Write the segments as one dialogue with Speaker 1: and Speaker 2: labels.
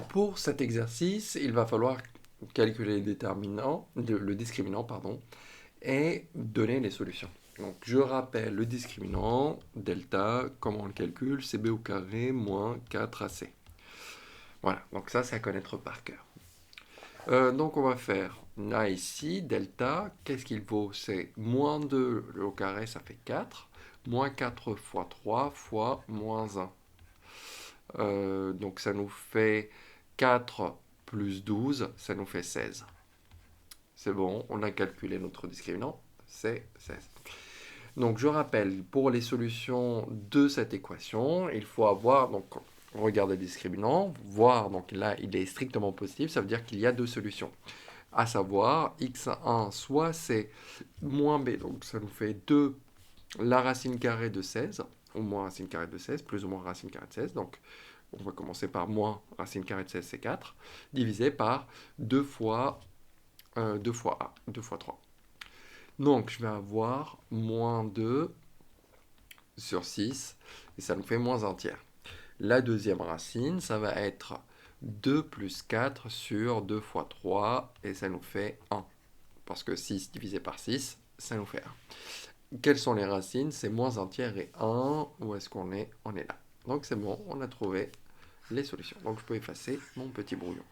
Speaker 1: Pour cet exercice, il va falloir calculer le discriminant, pardon, et donner les solutions. Donc, je rappelle le discriminant, delta, comment on le calcule, c'est b au carré moins 4ac. Voilà, donc ça, c'est à connaître par cœur. Donc, on va faire, là, ici, delta, qu'est-ce qu'il vaut? C'est moins 2 au carré, ça fait 4, moins 4 fois 3 fois moins 1. Donc, ça nous fait 4 plus 12, ça nous fait 16. C'est bon, on a calculé notre discriminant, c'est 16. Donc je rappelle, pour les solutions de cette équation, il faut avoir, donc regarder le discriminant, voir, donc là il est strictement positif, ça veut dire qu'il y a deux solutions. À savoir, x1, soit c'est moins b, donc ça nous fait 2 la racine carrée de 16, ou moins racine carrée de 16, plus ou moins racine carrée de 16, donc on va commencer par moins racine carrée de 16, c'est 4, divisé par 2 fois, 2 fois a, 2 fois 3. Donc, je vais avoir moins 2 sur 6, et ça nous fait moins 1 tiers. La deuxième racine, ça va être 2 plus 4 sur 2 fois 3, et ça nous fait 1. Parce que 6 divisé par 6, ça nous fait 1. Quelles sont les racines? C'est moins 1 tiers et 1. Où est-ce qu'on est? On est là. Donc c'est bon, on a trouvé les solutions. Donc je peux effacer mon petit brouillon.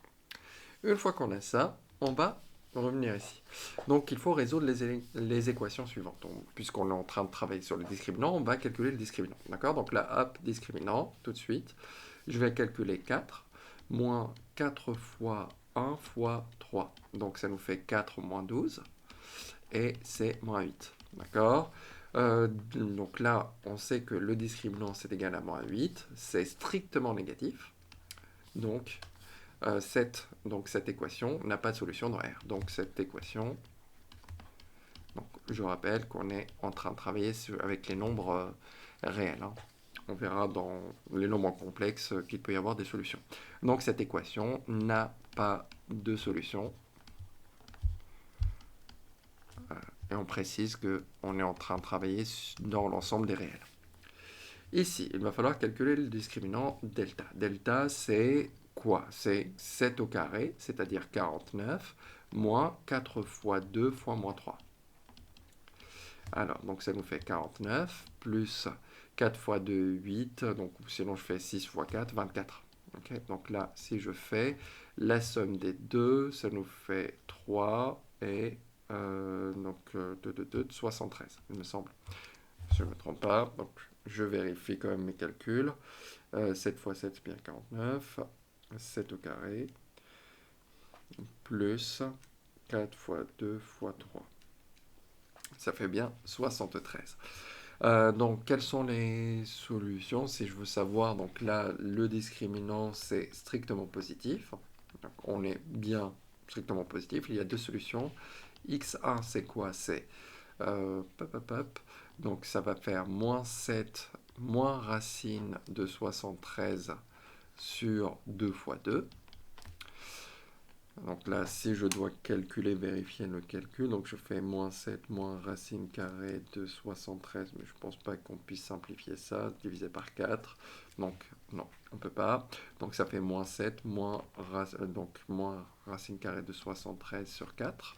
Speaker 1: Une fois qu'on a ça, on va revenir ici. Donc il faut résoudre les équations suivantes. Puisqu'on est en train de travailler sur le discriminant, on va calculer le discriminant. D'accord? Donc là, hop, discriminant, tout de suite. Je vais calculer 4, moins 4 fois 1 fois 3. Donc ça nous fait 4 moins 12, et c'est moins 8. D'accord? Donc là, on sait que le discriminant, c'est égal à moins 8. C'est strictement négatif. Donc cette équation n'a pas de solution dans R. Donc cette équation, donc, je rappelle qu'on est en train de travailler avec les nombres réels. Hein. On verra dans les nombres complexes qu'il peut y avoir des solutions. Donc cette équation n'a pas de solution. Et on précise qu'on est en train de travailler dans l'ensemble des réels. Ici, il va falloir calculer le discriminant delta. Delta, c'est quoi? C'est 7 au carré, c'est-à-dire 49, moins 4 fois 2 fois moins 3. Alors, donc ça nous fait 49, plus 4 fois 2, 8, donc sinon je fais 6 fois 4, 24. Okay, donc là, si je fais la somme des deux, ça nous fait 3 et 2, 73, il me semble. Si je ne me trompe pas, donc je vérifie quand même mes calculs. 7 fois 7, c'est bien 49. 7 au carré, plus 4 fois 2 fois 3. Ça fait bien 73. Donc, quelles sont les solutions? Si je veux savoir, donc là, le discriminant, c'est strictement positif. Donc, on est bien strictement positif. Il y a deux solutions. x1, c'est quoi? C'est donc ça va faire moins 7 moins racine de 73 sur 2 fois 2. Donc là, si je dois calculer, vérifier le calcul, donc je fais moins 7 moins racine carrée de 73, mais je ne pense pas qu'on puisse simplifier ça, divisé par 4. Donc non, on ne peut pas. Donc ça fait moins 7 moins racine carrée de 73 sur 4.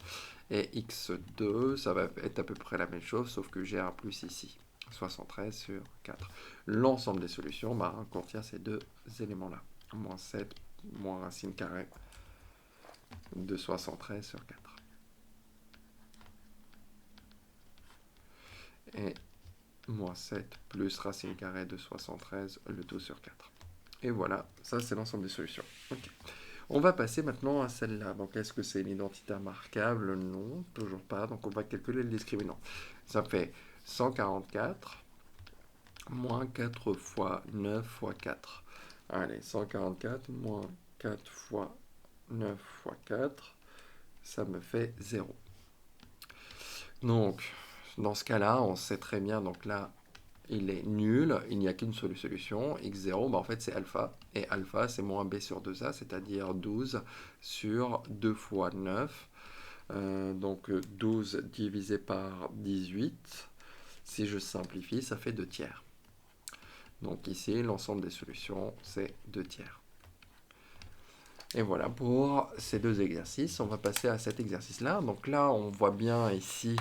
Speaker 1: Et x2, ça va être à peu près la même chose, sauf que j'ai un plus ici. 73 sur 4. L'ensemble des solutions contient ces deux éléments-là. Moins 7 moins racine carrée de 73 sur 4. Et moins 7 plus racine carrée de 73, le tout sur 4. Et voilà, ça c'est l'ensemble des solutions. Okay. On va passer maintenant à celle-là. Donc est-ce que c'est une identité remarquable? Non, toujours pas. Donc on va calculer le discriminant. Ça fait 144 moins 4 fois 9 fois 4. Allez, 144 moins 4 fois 9 fois 4, ça me fait 0. Donc, dans ce cas-là, on sait très bien, donc là, il est nul, il n'y a qu'une seule solution, x0, en fait c'est alpha, et alpha c'est moins b sur 2a, c'est-à-dire 12 sur 2 fois 9, donc 12 divisé par 18, si je simplifie, ça fait 2 tiers. Donc ici, l'ensemble des solutions, c'est 2 tiers. Et voilà pour ces deux exercices. On va passer à cet exercice-là. Donc là, on voit bien ici,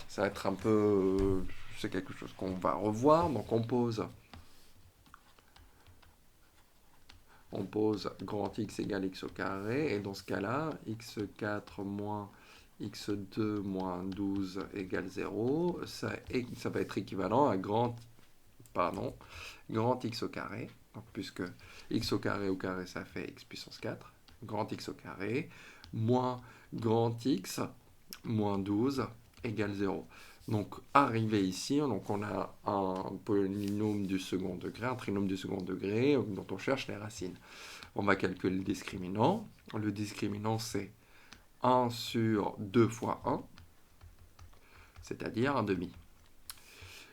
Speaker 1: ça va être un peu... c'est quelque chose qu'on va revoir. Donc on pose grand X égale X au carré. Et dans ce cas-là, X4 moins X2 moins 12 égale 0. Ça va être équivalent à grand X au carré. Donc, puisque X au carré, ça fait X puissance 4. Grand X au carré moins grand X moins 12 égale 0. Donc, arrivé ici, donc on a un polynôme du second degré, un trinôme du second degré, dont on cherche les racines. On va calculer le discriminant. Le discriminant, c'est 1 sur 2 fois 1, c'est-à-dire 1 demi.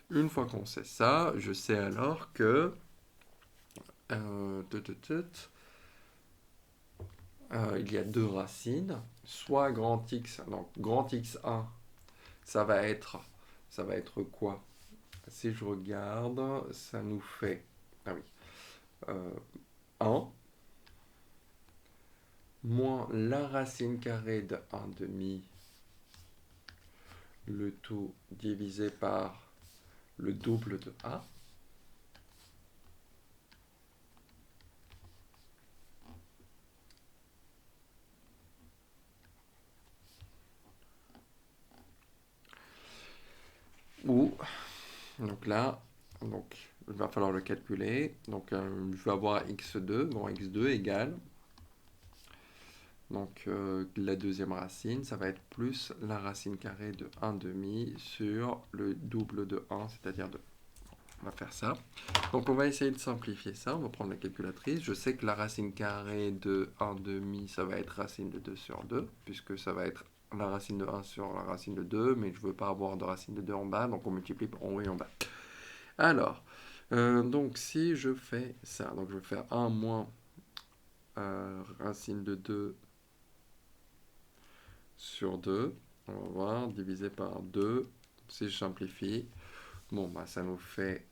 Speaker 1: Une fois qu'on sait ça, je sais alors que il y a deux racines, soit grand X, donc grand X1, ça va être quoi? Si je regarde, ça nous fait, ah oui, 1, moins la racine carrée de 1 demi, le tout divisé par le double de A. Ou, donc là, donc, il va falloir le calculer. Donc, je vais avoir x2, grand x2 égale. Donc, la deuxième racine, ça va être plus la racine carrée de 1 demi sur le double de 1, c'est-à-dire 2. On va faire ça. Donc, on va essayer de simplifier ça. On va prendre la calculatrice. Je sais que la racine carrée de 1 demi, ça va être racine de 2 sur 2, puisque ça va être la racine de 1 sur la racine de 2, mais je ne veux pas avoir de racine de 2 en bas, donc on multiplie en haut et en bas. Alors, donc si je fais ça, donc je vais faire 1 moins racine de 2 sur 2, on va voir, divisé par 2, si je simplifie, bon, bah, ça nous fait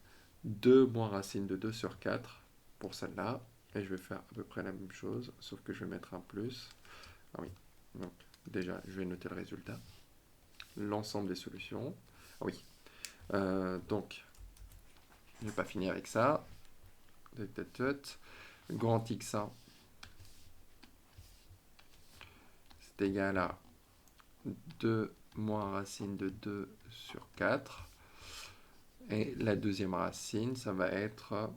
Speaker 1: 2 moins racine de 2 sur 4 pour celle-là, et je vais faire à peu près la même chose, sauf que je vais mettre un plus. Ah oui, donc déjà, je vais noter le résultat. L'ensemble des solutions. Ah oui, donc, je vais pas finir avec ça. Grand X1, c'est égal à 2 moins racine de 2 sur 4. Et la deuxième racine, ça va être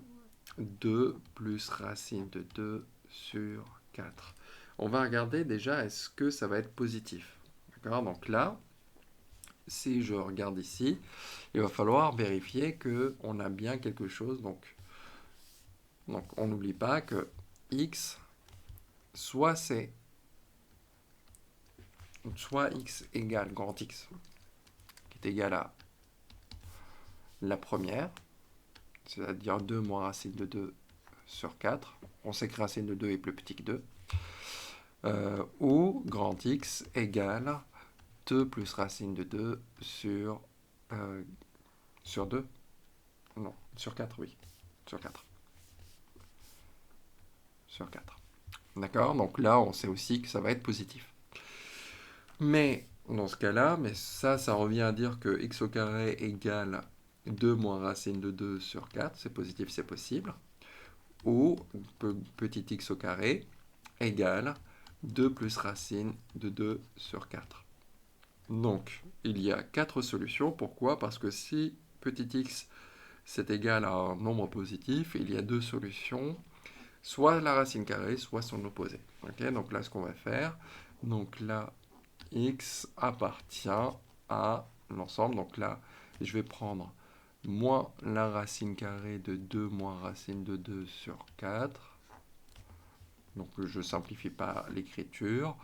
Speaker 1: 2 plus racine de 2 sur 4. On va regarder déjà, est-ce que ça va être positif? D'accord? Donc là, si je regarde ici, il va falloir vérifier qu'on a bien quelque chose. Donc on n'oublie pas que x, soit x égale grand X, qui est égal à la première, c'est-à-dire 2 moins racine de 2 sur 4. On sait que racine de 2 est plus petit que 2. Ou grand X égale 2 plus racine de 2 sur 2. Non, sur 4, oui. Sur 4. Sur 4. D'accord? Donc là, on sait aussi que ça va être positif. Mais, dans ce cas-là, ça revient à dire que x au carré égale 2 moins racine de 2 sur 4. C'est positif, c'est possible. Ou petit x au carré égale 2 plus racine de 2 sur 4. Donc, il y a 4 solutions. Pourquoi? Parce que si petit x c'est égal à un nombre positif, il y a deux solutions, soit la racine carrée, soit son opposé. Okay, donc là, ce qu'on va faire, donc là, x appartient à l'ensemble. Donc là, je vais prendre moins la racine carrée de 2 moins racine de 2 sur 4. Donc je ne simplifie pas l'écriture.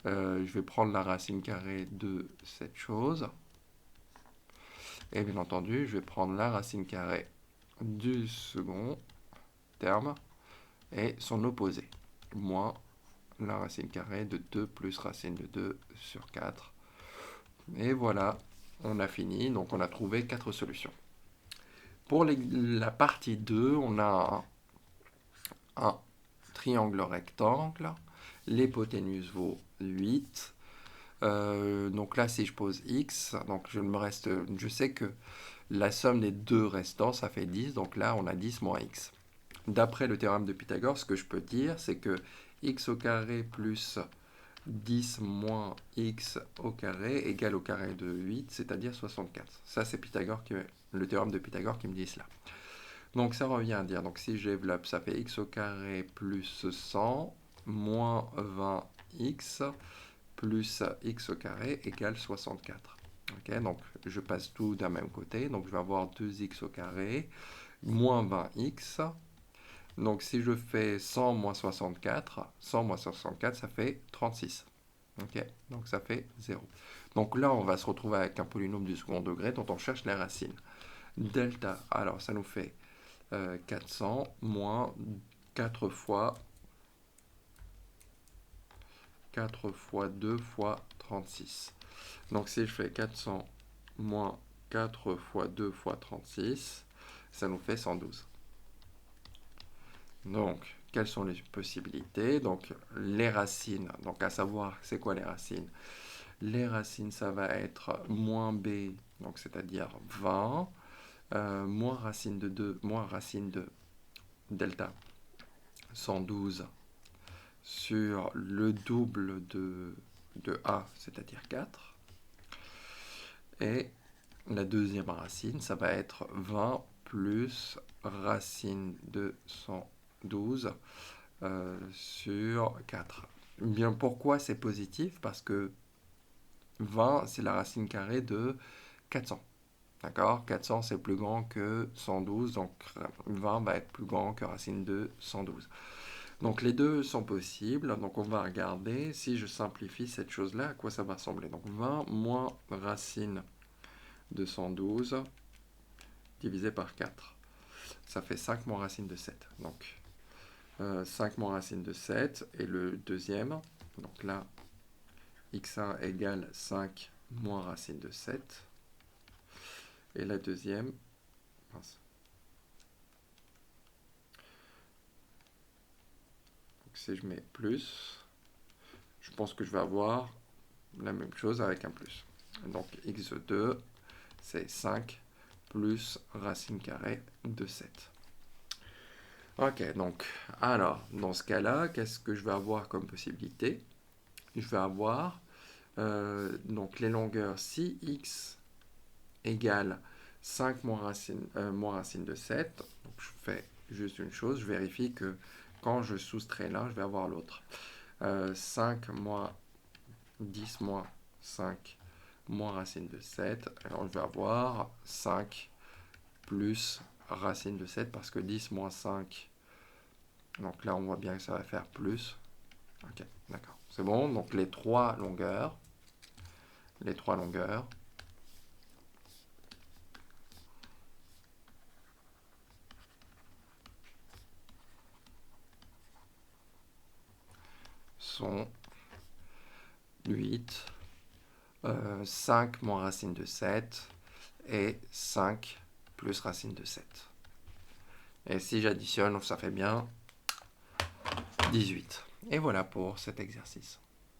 Speaker 1: Je vais prendre la racine carrée de cette chose. Et bien entendu, je vais prendre la racine carrée du second terme et son opposé, moins la racine carrée de 2 plus racine de 2 sur 4. Et voilà, on a fini. Donc on a trouvé 4 solutions. Pour la partie 2, on a un triangle rectangle L'hypoténuse vaut 8. Donc là, si je pose x, donc je sais que la somme des deux restants, ça fait 10. Donc là, on a 10 moins x. D'après le théorème de Pythagore, ce que je peux dire, c'est que x au carré plus 10 moins x au carré égale au carré de 8, c'est-à-dire 64. Ça, c'est le théorème de Pythagore qui me dit cela. Donc ça revient à dire, donc si je développe, ça fait x au carré plus 100 moins 20x plus x au carré égale 64. Okay, donc je passe tout d'un même côté, donc je vais avoir 2x au carré moins 20x. Donc si je fais 100 moins 64, 100 moins 64, ça fait 36. Ok, donc ça fait 0. Donc là, on va se retrouver avec un polynôme du second degré dont on cherche les racines. Delta, alors ça nous fait 400 moins 4 fois 2 fois 36. Donc si je fais 400 moins 4 fois 2 fois 36, ça nous fait 112. Donc, quelles sont les possibilités? Donc, les racines, donc à savoir, c'est quoi les racines? Les racines, ça va être moins b, donc c'est-à-dire 20, moins racine de 2, moins racine de delta, 112, sur le double de a, c'est-à-dire 4. Et la deuxième racine, ça va être 20 plus racine de 112 sur 4. Bien, pourquoi c'est positif? Parce que 20, c'est la racine carrée de 400. D'accord? 400, c'est plus grand que 112, donc 20 va être plus grand que racine de 112. Donc les deux sont possibles, donc on va regarder si je simplifie cette chose-là, à quoi ça va ressembler. Donc 20 moins racine de 112 divisé par 4. Ça fait 5 moins racine de 7. Donc 5 moins racine de 7, et le deuxième, donc là, x1 égale 5 moins racine de 7, et la deuxième, mince. Donc si je mets plus, je pense que je vais avoir la même chose avec un plus. Donc x2, c'est 5 plus racine carrée de 7. Ok, donc, alors, dans ce cas-là, qu'est-ce que je vais avoir comme possibilité? Je vais avoir donc les longueurs, si x égale 5 moins racine de 7, donc je fais juste une chose, je vérifie que quand je soustrais l'un, je vais avoir l'autre. 5 moins 10 moins 5 moins racine de 7, alors je vais avoir 5 plus racine de 7, parce que 10 moins 5, donc là on voit bien que ça va faire plus. Ok, d'accord, c'est bon. Donc les trois longueurs sont 8, 5 moins racine de 7 et 5 plus racine de 7. Et si j'additionne, ça fait bien 18. Et voilà pour cet exercice.